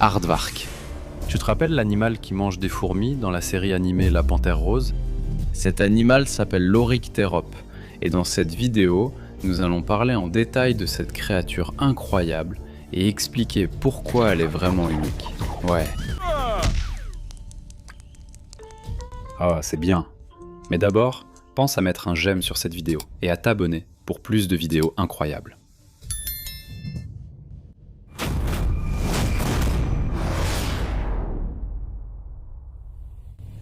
Aardvark. Tu te rappelles l'animal qui mange des fourmis dans la série animée La Panthère Rose ? Cet animal s'appelle l'Oryctérope, et dans cette vidéo, nous allons parler en détail de cette créature incroyable et expliquer pourquoi elle est vraiment unique. Ouais. Ah, c'est bien. Mais d'abord, pense à mettre un j'aime sur cette vidéo et à t'abonner pour plus de vidéos incroyables.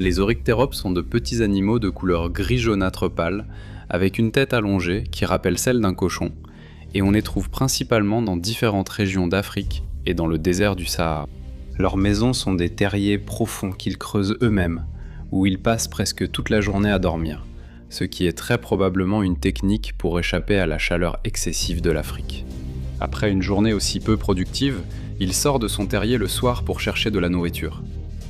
Les Oryctéropes sont de petits animaux de couleur gris jaunâtre pâle, avec une tête allongée qui rappelle celle d'un cochon, et on les trouve principalement dans différentes régions d'Afrique et dans le désert du Sahara. Leurs maisons sont des terriers profonds qu'ils creusent eux-mêmes, où ils passent presque toute la journée à dormir, ce qui est très probablement une technique pour échapper à la chaleur excessive de l'Afrique. Après une journée aussi peu productive, il sort de son terrier le soir pour chercher de la nourriture.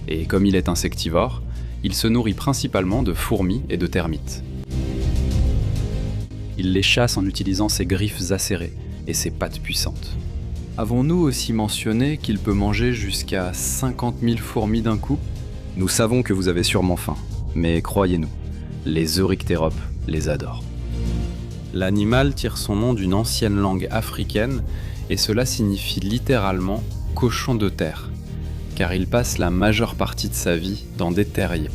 Et comme il est insectivore, il se nourrit principalement de fourmis et de termites. Il les chasse en utilisant ses griffes acérées et ses pattes puissantes. Avons-nous aussi mentionné qu'il peut manger jusqu'à 50 000 fourmis d'un coup ? Nous savons que vous avez sûrement faim, mais croyez-nous, les Oryctéropes les adorent. L'animal tire son nom d'une ancienne langue africaine et cela signifie littéralement « cochon de terre », car il passe la majeure partie de sa vie dans des terriers.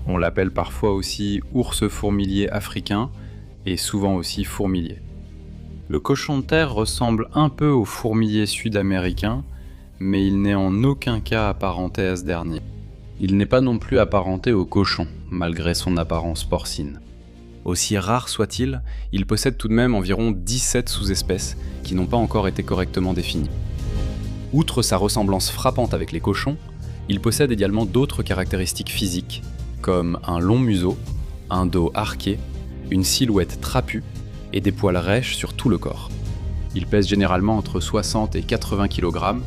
On l'appelle parfois aussi ours fourmilier africain et souvent aussi fourmilier. Le cochon de terre ressemble un peu au fourmilier sud-américain, mais il n'est en aucun cas apparenté à ce dernier. Il n'est pas non plus apparenté au cochon, malgré son apparence porcine. Aussi rare soit-il, il possède tout de même environ 17 sous-espèces qui n'ont pas encore été correctement définies. Outre sa ressemblance frappante avec les cochons, il possède également d'autres caractéristiques physiques, comme un long museau, un dos arqué, une silhouette trapue et des poils rêches sur tout le corps. Il pèse généralement entre 60 et 80 kg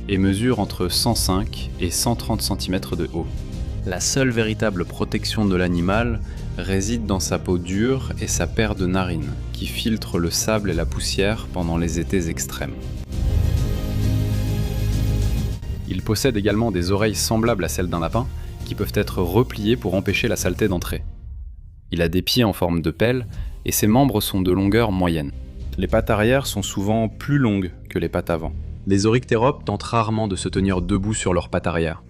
et mesure entre 105 et 130 cm de haut. La seule véritable protection de l'animal réside dans sa peau dure et sa paire de narines, qui filtrent le sable et la poussière pendant les étés extrêmes. Il possède également des oreilles semblables à celles d'un lapin, qui peuvent être repliées pour empêcher la saleté d'entrer. Il a des pieds en forme de pelle, et ses membres sont de longueur moyenne. Les pattes arrière sont souvent plus longues que les pattes avant. Les Oryctéropes tentent rarement de se tenir debout sur leurs pattes arrière,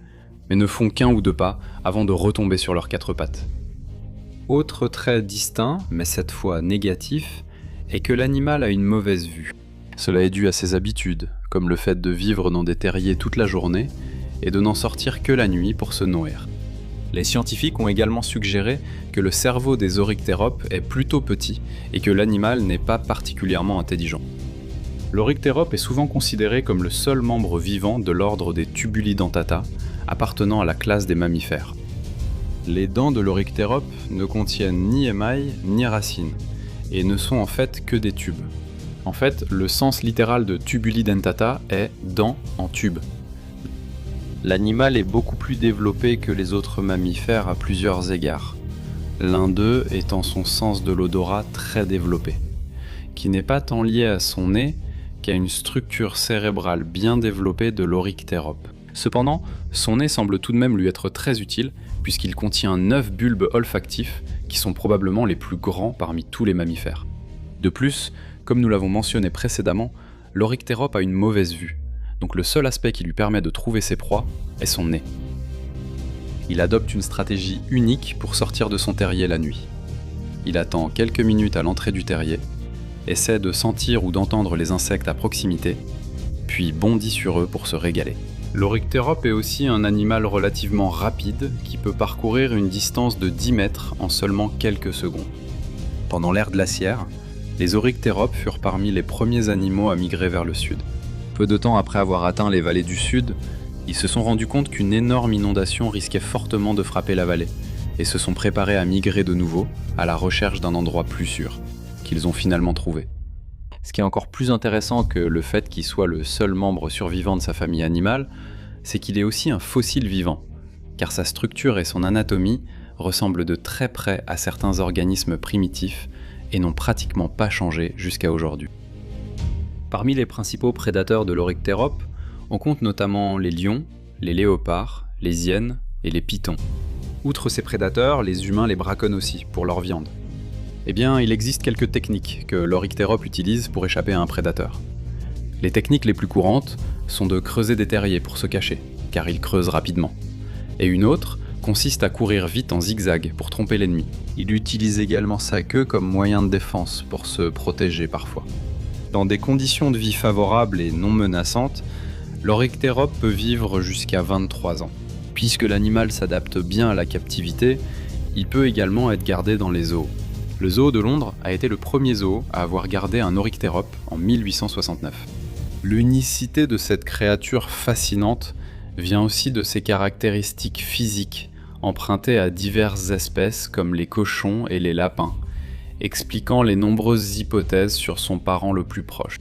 mais ne font qu'un ou deux pas avant de retomber sur leurs quatre pattes. Autre trait distinct, mais cette fois négatif, est que l'animal a une mauvaise vue. Cela est dû à ses habitudes, comme le fait de vivre dans des terriers toute la journée et de n'en sortir que la nuit pour se nourrir. Les scientifiques ont également suggéré que le cerveau des Oryctéropes est plutôt petit et que l'animal n'est pas particulièrement intelligent. L'Oryctérope est souvent considéré comme le seul membre vivant de l'ordre des Tubulidentata, appartenant à la classe des mammifères. Les dents de l'Oryctérope ne contiennent ni émail ni racines, et ne sont en fait que des tubes. En fait, le sens littéral de Tubulidentata est « dents en tube ». L'animal est beaucoup plus développé que les autres mammifères à plusieurs égards, l'un d'eux étant son sens de l'odorat très développé, qui n'est pas tant lié à son nez qu'à une structure cérébrale bien développée de l'Oryctérope. Cependant, son nez semble tout de même lui être très utile, puisqu'il contient 9 bulbes olfactifs qui sont probablement les plus grands parmi tous les mammifères. De plus, comme nous l'avons mentionné précédemment, l'Oryctérope a une mauvaise vue, donc le seul aspect qui lui permet de trouver ses proies est son nez. Il adopte une stratégie unique pour sortir de son terrier la nuit. Il attend quelques minutes à l'entrée du terrier, essaie de sentir ou d'entendre les insectes à proximité, puis bondit sur eux pour se régaler. L'Oryctérope est aussi un animal relativement rapide qui peut parcourir une distance de 10 mètres en seulement quelques secondes. Pendant l'ère glaciaire, les Oryctéropes furent parmi les premiers animaux à migrer vers le sud. Peu de temps après avoir atteint les vallées du sud, Ils se sont rendus compte qu'une énorme inondation risquait fortement de frapper la vallée, et se sont préparés à migrer de nouveau, à la recherche d'un endroit plus sûr, qu'ils ont finalement trouvé. Ce qui est encore plus intéressant que le fait qu'il soit le seul membre survivant de sa famille animale, c'est qu'il est aussi un fossile vivant, car sa structure et son anatomie ressemblent de très près à certains organismes primitifs et n'ont pratiquement pas changé jusqu'à aujourd'hui. Parmi les principaux prédateurs de l'Oryctérope, on compte notamment les lions, les léopards, les hyènes et les pythons. Outre ces prédateurs, les humains les braconnent aussi pour leur viande. Eh bien, il existe quelques techniques que l'Oryctérope utilise pour échapper à un prédateur. Les techniques les plus courantes sont de creuser des terriers pour se cacher, car il creuse rapidement. Et une autre consiste à courir vite en zigzag pour tromper l'ennemi. Il utilise également sa queue comme moyen de défense pour se protéger parfois. Dans des conditions de vie favorables et non menaçantes, l'Oryctérope peut vivre jusqu'à 23 ans. Puisque l'animal s'adapte bien à la captivité, il peut également être gardé dans les zoos. Le zoo de Londres a été le premier zoo à avoir gardé un Oryctérope en 1869. L'unicité de cette créature fascinante vient aussi de ses caractéristiques physiques, empruntées à diverses espèces comme les cochons et les lapins, expliquant les nombreuses hypothèses sur son parent le plus proche.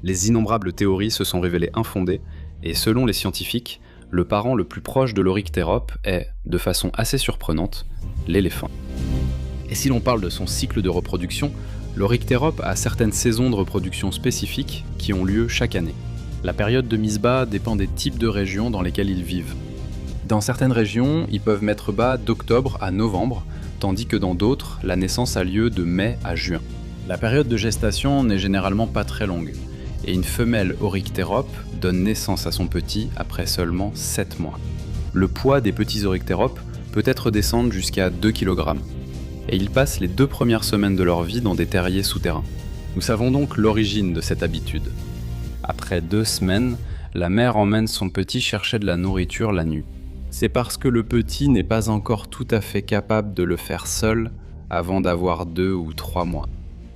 Les innombrables théories se sont révélées infondées, et selon les scientifiques, le parent le plus proche de l'Oryctérope est, de façon assez surprenante, l'éléphant. Et si l'on parle de son cycle de reproduction, l'Oryctérope a certaines saisons de reproduction spécifiques qui ont lieu chaque année. La période de mise bas dépend des types de régions dans lesquelles ils vivent. Dans certaines régions, ils peuvent mettre bas d'octobre à novembre, tandis que dans d'autres, la naissance a lieu de mai à juin. La période de gestation n'est généralement pas très longue, et une femelle Oryctérope donne naissance à son petit après seulement 7 mois. Le poids des petits Oryctéropes peut être descendre jusqu'à 2 kg, et ils passent les 2 premières semaines de leur vie dans des terriers souterrains. Nous savons donc l'origine de cette habitude. Après 2 semaines, la mère emmène son petit chercher de la nourriture la nuit. C'est parce que le petit n'est pas encore tout à fait capable de le faire seul avant d'avoir 2 ou 3 mois.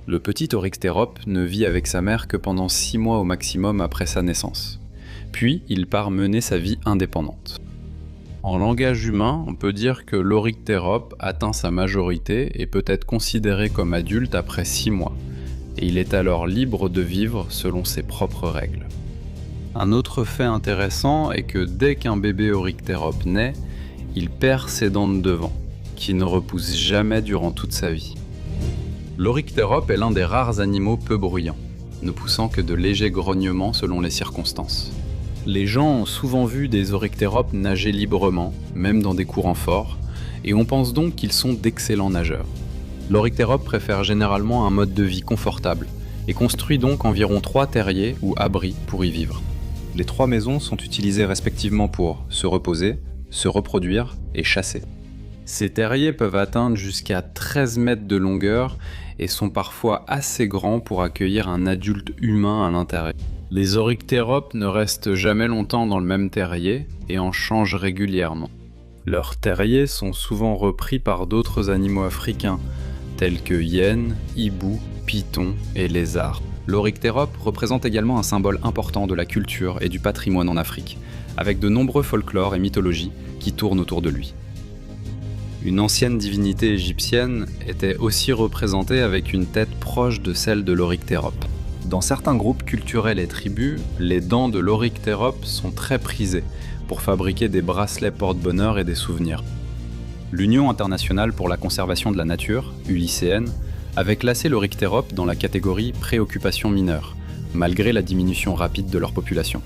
Le petit Oryctérope ne vit avec sa mère que pendant 6 mois au maximum après sa naissance. Puis, il part mener sa vie indépendante. En langage humain, on peut dire que l'Oryctérope atteint sa majorité et peut être considéré comme adulte après 6 mois, et il est alors libre de vivre selon ses propres règles. Un autre fait intéressant est que dès qu'un bébé Oryctérope naît, il perd ses dents de devant, qui ne repoussent jamais durant toute sa vie. L'Oryctérope est l'un des rares animaux peu bruyants, ne poussant que de légers grognements selon les circonstances. Les gens ont souvent vu des Oryctéropes nager librement, même dans des courants forts, et on pense donc qu'ils sont d'excellents nageurs. L'Oryctérope préfère généralement un mode de vie confortable, et construit donc environ 3 terriers ou abris pour y vivre. Les 3 maisons sont utilisées respectivement pour se reposer, se reproduire et chasser. Ces terriers peuvent atteindre jusqu'à 13 mètres de longueur et sont parfois assez grands pour accueillir un adulte humain à l'intérieur. Les Oryctéropes ne restent jamais longtemps dans le même terrier et en changent régulièrement. Leurs terriers sont souvent repris par d'autres animaux africains, tels que hyènes, hiboux, pythons et lézards. L'Oryctérope représente également un symbole important de la culture et du patrimoine en Afrique, avec de nombreux folklores et mythologies qui tournent autour de lui. Une ancienne divinité égyptienne était aussi représentée avec une tête proche de celle de l'Oryctérope. Dans certains groupes culturels et tribus, les dents de l'Oryctérope sont très prisées pour fabriquer des bracelets porte-bonheur et des souvenirs. L'Union internationale pour la conservation de la nature, UICN, avait classé l'Oryctérope dans la catégorie préoccupation mineure, malgré la diminution rapide de leur population.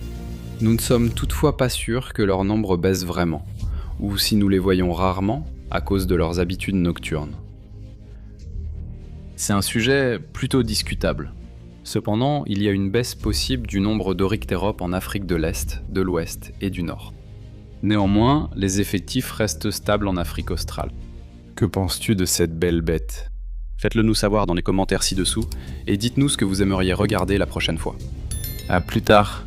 Nous ne sommes toutefois pas sûrs que leur nombre baisse vraiment, ou si nous les voyons rarement, à cause de leurs habitudes nocturnes. C'est un sujet plutôt discutable. Cependant, il y a une baisse possible du nombre d'Oryctéropes en Afrique de l'Est, de l'Ouest et du Nord. Néanmoins, les effectifs restent stables en Afrique australe. Que penses-tu de cette belle bête ? Faites-le nous savoir dans les commentaires ci-dessous, et dites-nous ce que vous aimeriez regarder la prochaine fois. À plus tard.